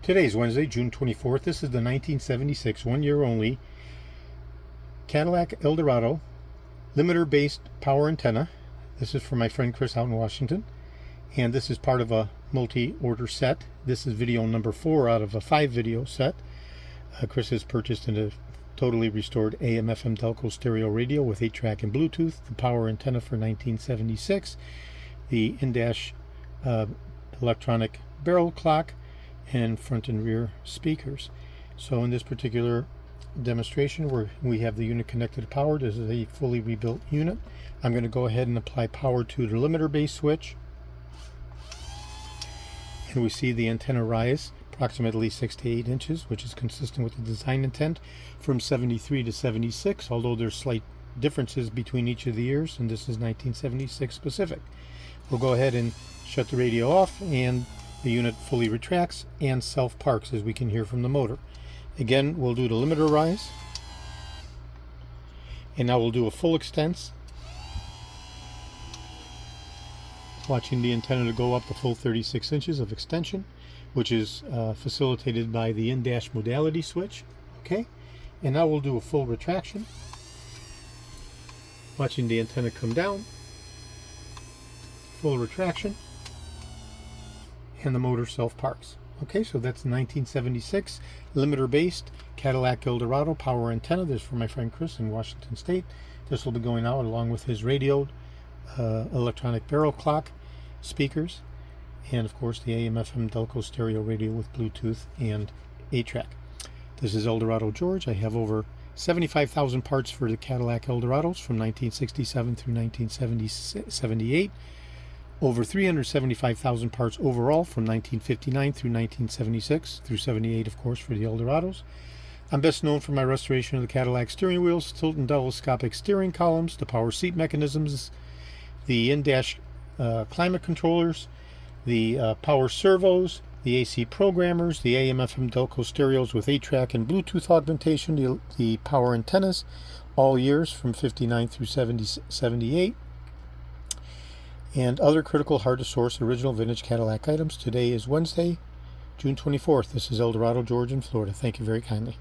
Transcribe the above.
Today is Wednesday, June 24th. This is the 1976 one-year only Cadillac Eldorado limiter-based power antenna. This is for my friend Chris out in Washington, and this is part of a multi-order set. This is video number 4 out of a 5-video set. Chris has purchased a totally restored AM/FM Delco stereo radio with 8-track and Bluetooth, the power antenna for 1976, the in-dash electronic barrel clock, and front and rear speakers. So in this particular demonstration where we have the unit connected to power, this is a fully rebuilt unit. I'm going to go ahead and apply power to the limiter base switch, and we see the antenna rise approximately 6 to 8 inches, which is consistent with the design intent from 73 to 76, although there's slight differences between each of the years, and this is 1976 specific. We'll go ahead and shut the radio off, and the unit fully retracts and self-parks, as we can hear from the motor. Again, we'll do the limiter rise, and now we'll do a full extents, watching the antenna to go up the full 36 inches of extension, which is facilitated by the in-dash modality switch. Okay, and now we'll do a full retraction, watching the antenna come down, full retraction, and the motor self-parks. Okay, so that's 1976 limiter-based Cadillac Eldorado power antenna. This is for my friend Chris in Washington State. This will be going out along with his radio, electronic barrel clock, speakers, and of course the AM/FM Delco stereo radio with Bluetooth and 8-track. This is Eldorado George. I have over 75,000 parts for the Cadillac Eldorados from 1967 through 1978. Over 375,000 parts overall from 1959 through 1976 through 78, of course, for the Eldorados. I'm best known for my restoration of the Cadillac steering wheels, tilt and telescopic steering columns, the power seat mechanisms, the in-dash climate controllers, the power servos, the AC programmers, the AM/FM Delco stereos with 8-track and Bluetooth augmentation, the power antennas, all years from 59 through 78. And other critical hard-to-source original vintage Cadillac items. Today is Wednesday, June 24th. This is Eldorado George in Florida. Thank you very kindly.